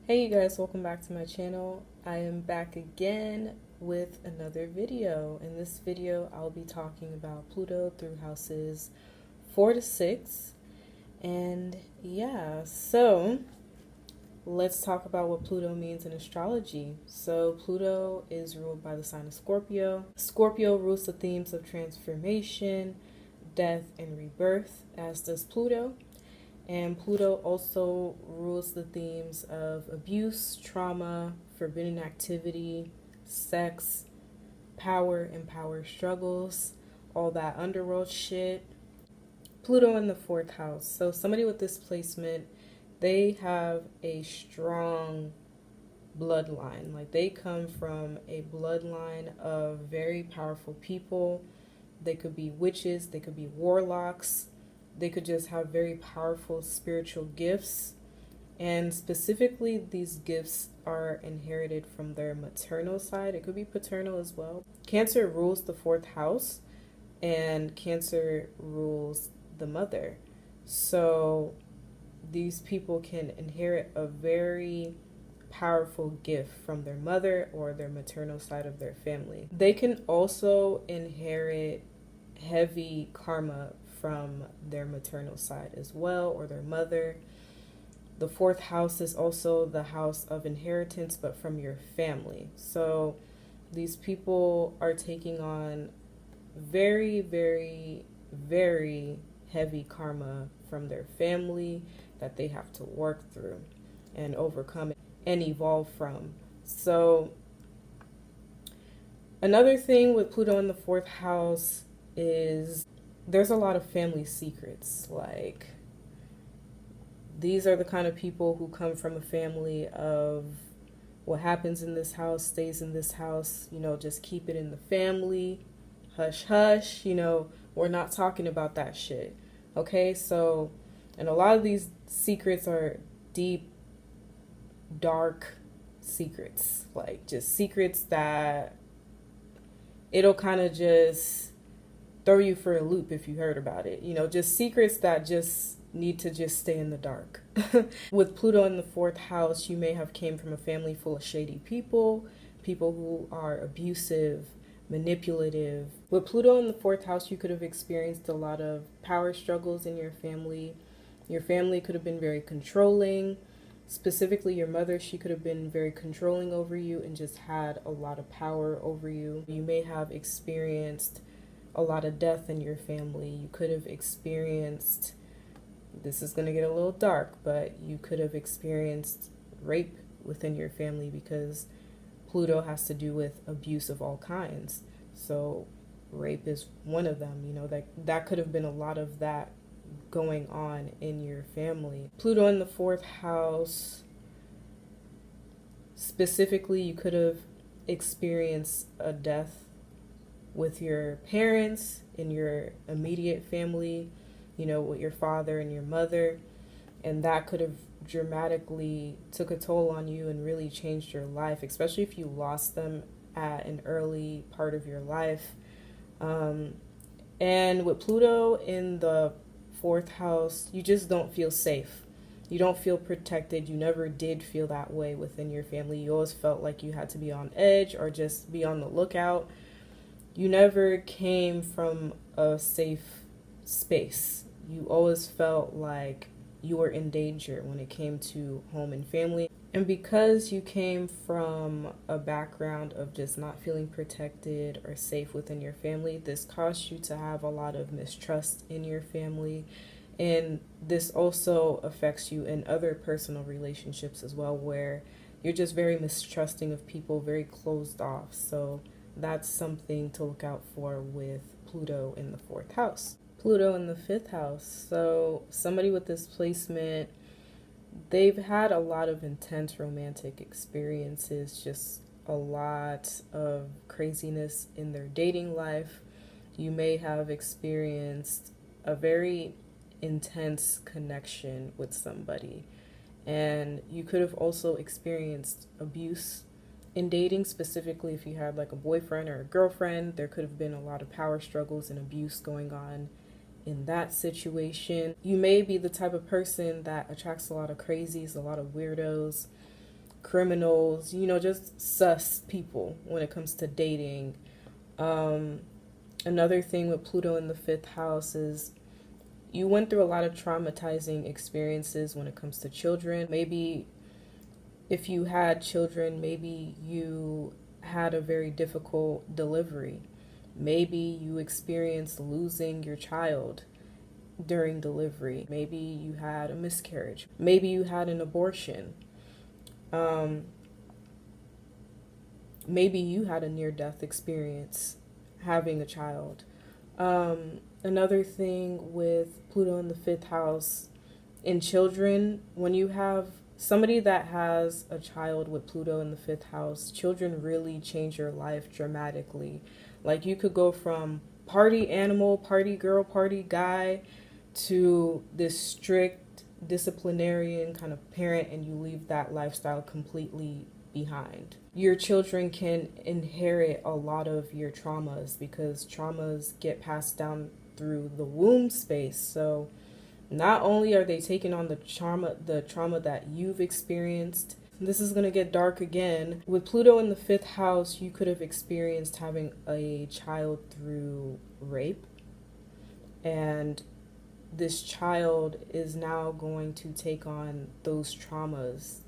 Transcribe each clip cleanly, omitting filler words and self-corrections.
Hey you guys, welcome back to my channel. I am back again with another video. In this video, I'll be talking about Pluto through houses 4 to 6. And yeah, so let's talk about what Pluto means in astrology. So Pluto is ruled by the sign of Scorpio. Scorpio rules the themes of transformation, death, and rebirth, as does Pluto. And Pluto also rules the themes of abuse, trauma, forbidden activity, sex, power and power struggles, all that underworld shit. Pluto in the fourth house. So somebody with this placement, they have a strong bloodline. Like they come from a bloodline of very powerful people. They could be witches, they could be warlocks, they could just have very powerful spiritual gifts. And specifically, these gifts are inherited from their maternal side. It could be paternal as well. Cancer rules the fourth house, and Cancer rules the mother. So these people can inherit a very powerful gift from their mother or their maternal side of their family. They can also inherit heavy karma from their maternal side as well, or their mother. The fourth house is also the house of inheritance, but from your family. So these people are taking on very, very, very heavy karma from their family that they have to work through and overcome and evolve from. So another thing with Pluto in the fourth house is there's a lot of family secrets. Like, these are the kind of people who come from a family of what happens in this house stays in this house, just keep it in the family, hush hush, we're not talking about that shit. Okay, so, and a lot of these secrets are deep, dark secrets, like just secrets that it'll kind of just throw you for a loop if you heard about it. Just secrets that just need to just stay in the dark. With Pluto in the fourth house, you may have came from a family full of shady people, people who are abusive, manipulative. With Pluto in the fourth house, you could have experienced a lot of power struggles in your family. Your family could have been very controlling. Specifically, your mother, she could have been very controlling over you and just had a lot of power over you. You may have experienced a lot of death in your family. You could have experienced, this is going to get a little dark, but you could have experienced rape within your family, because Pluto has to do with abuse of all kinds. So rape is one of them. That could have been a lot of that going on in your family. Pluto in the fourth house, specifically, you could have experienced a death with your parents, in your immediate family, with your father and your mother, and that could have dramatically took a toll on you and really changed your life, especially if you lost them at an early part of your life. And with Pluto in the fourth house, you just don't feel safe. You don't feel protected. You never did feel that way within your family. You always felt like you had to be on edge or just be on the lookout. You never came from a safe space. You always felt like you were in danger when it came to home and family. And because you came from a background of just not feeling protected or safe within your family, this caused you to have a lot of mistrust in your family. And this also affects you in other personal relationships as well, where you're just very mistrusting of people, very closed off. So that's something to look out for with Pluto in the fourth house. Pluto in the fifth house. So somebody with this placement, they've had a lot of intense romantic experiences, just a lot of craziness in their dating life. You may have experienced a very intense connection with somebody, and you could have also experienced abuse in dating. Specifically, if you had like a boyfriend or a girlfriend, there could have been a lot of power struggles and abuse going on in that situation. You may be the type of person that attracts a lot of crazies, a lot of weirdos, criminals, just sus people when it comes to dating. Another thing with Pluto in the fifth house is you went through a lot of traumatizing experiences when it comes to children. Maybe if you had children, maybe you had a very difficult delivery. Maybe you experienced losing your child during delivery. Maybe you had a miscarriage. Maybe you had an abortion. Maybe you had a near-death experience having a child. Another thing with Pluto in the fifth house in children, when you have somebody that has a child with Pluto in the fifth house, children really change your life dramatically. Like you could go from party animal, party girl, party guy to this strict disciplinarian kind of parent, and you leave that lifestyle completely behind. Your children can inherit a lot of your traumas because traumas get passed down through the womb space. So not only are they taking on the trauma that you've experienced. This is going to get dark again. With Pluto in the fifth house, you could have experienced having a child through rape. And this child is now going to take on those traumas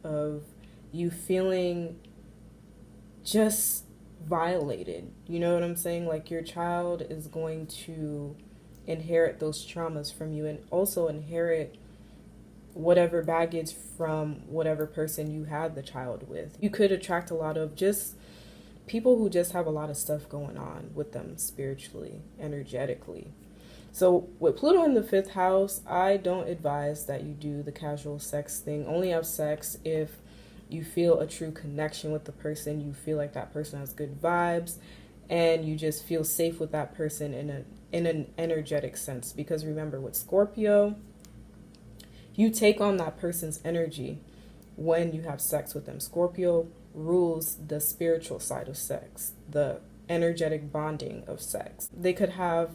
of you feeling just violated. You know what I'm saying? Like your child is going to inherit those traumas from you and also inherit whatever baggage from whatever person you had the child with. You could attract a lot of just people who just have a lot of stuff going on with them spiritually, energetically. So with Pluto in the fifth house, I don't advise that you do the casual sex thing. Only have sex if you feel a true connection with the person, you feel like that person has good vibes, and you just feel safe with that person in an energetic sense. Because remember, with Scorpio, you take on that person's energy when you have sex with them. Scorpio rules the spiritual side of sex, the energetic bonding of sex. They could have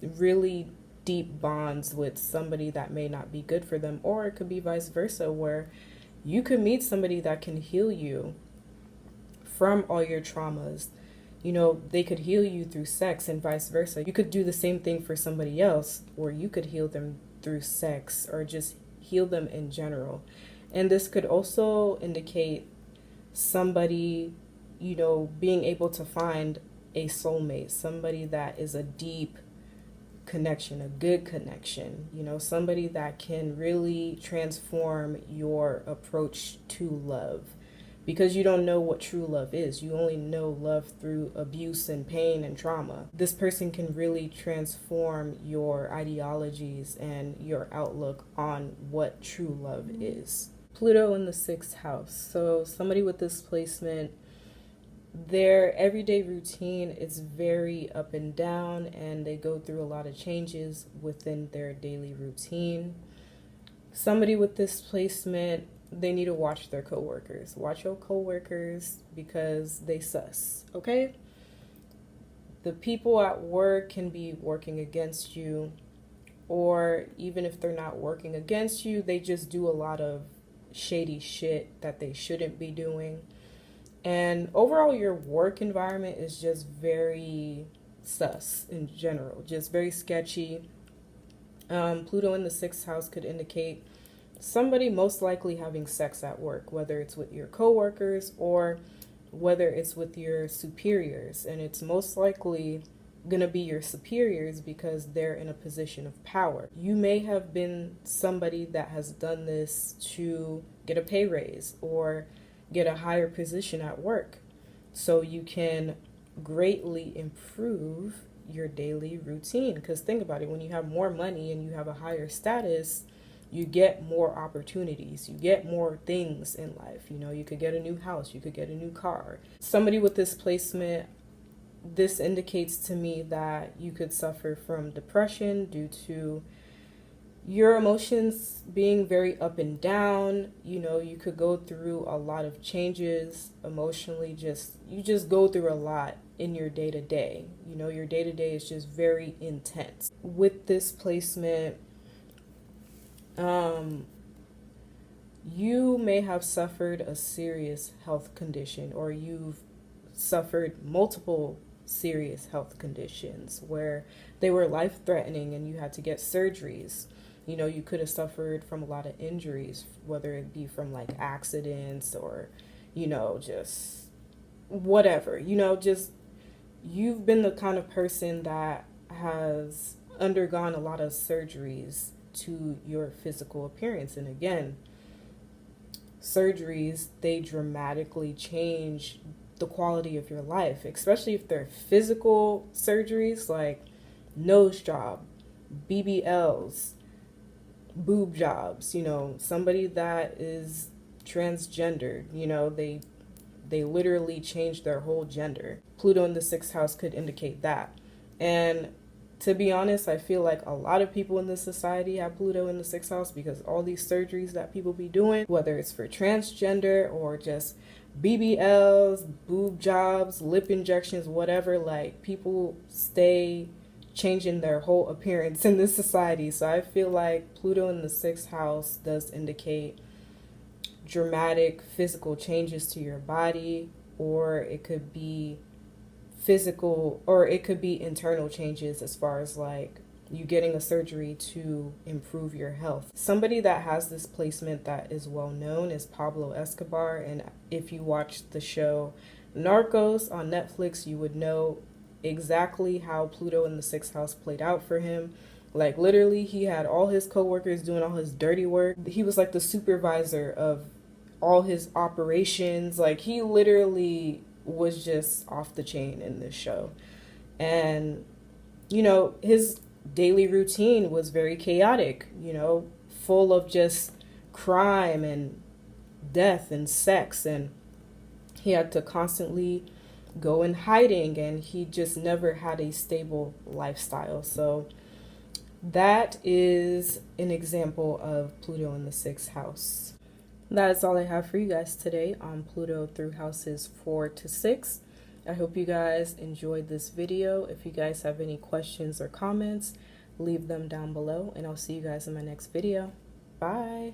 really deep bonds with somebody that may not be good for them, or it could be vice versa, where you could meet somebody that can heal you from all your traumas. They could heal you through sex and vice versa. You could do the same thing for somebody else, or you could heal them through sex or just heal them in general. And this could also indicate somebody, being able to find a soulmate, somebody that is a deep connection, a good connection, somebody that can really transform your approach to love. Because you don't know what true love is. You only know love through abuse and pain and trauma. This person can really transform your ideologies and your outlook on what true love is. Pluto in the sixth house. So somebody with this placement, their everyday routine is very up and down, and they go through a lot of changes within their daily routine. Somebody with this placement, they need to watch their coworkers. Watch your coworkers because they sus, okay? The people at work can be working against you, or even if they're not working against you, they just do a lot of shady shit that they shouldn't be doing. And overall, your work environment is just very sus in general, just very sketchy. Pluto in the sixth house could indicate somebody most likely having sex at work, whether it's with your coworkers or whether it's with your superiors. And it's most likely going to be your superiors because they're in a position of power. You may have been somebody that has done this to get a pay raise or get a higher position at work, so you can greatly improve your daily routine. Because think about it, when you have more money and you have a higher status, you get more opportunities, you get more things in life. You could get a new house, you could get a new car. Somebody with this placement, this indicates to me that you could suffer from depression due to your emotions being very up and down. You could go through a lot of changes emotionally. You just go through a lot in your day-to-day. Your day-to-day is just very intense. With this placement, you may have suffered a serious health condition, or you've suffered multiple serious health conditions where they were life-threatening and you had to get surgeries. You know, you could have suffered from a lot of injuries, whether it be from like accidents or, you know, just whatever. You know, just you've been the kind of person that has undergone a lot of surgeries to your physical appearance. And again, surgeries, they dramatically change the quality of your life, especially if they're physical surgeries like nose job, BBLs, boob jobs. You know, somebody that is transgendered, you know, they literally change their whole gender. Pluto in the 6th house could indicate that. And to be honest, I feel like a lot of people in this society have Pluto in the 6th house, because all these surgeries that people be doing, whether it's for transgender or just BBLs, boob jobs, lip injections, whatever, like people stay changing their whole appearance in this society. So I feel like Pluto in the 6th house does indicate dramatic physical changes to your body, or it could be physical, or it could be internal changes as far as like you getting a surgery to improve your health. Somebody that has this placement that is well known is Pablo Escobar, and if you watched the show Narcos on Netflix, you would know exactly how Pluto in the 6th house played out for him. Like literally, he had all his coworkers doing all his dirty work. He was like the supervisor of all his operations. Like he literally was just off the chain in this show. And, you know, his daily routine was very chaotic, you know, full of just crime and death and sex. And he had to constantly go in hiding, and he just never had a stable lifestyle. So that is an example of Pluto in the 6th house. That is all I have for you guys today on Pluto through houses 4 to 6. I hope you guys enjoyed this video. If you guys have any questions or comments, leave them down below, and I'll see you guys in my next video. Bye.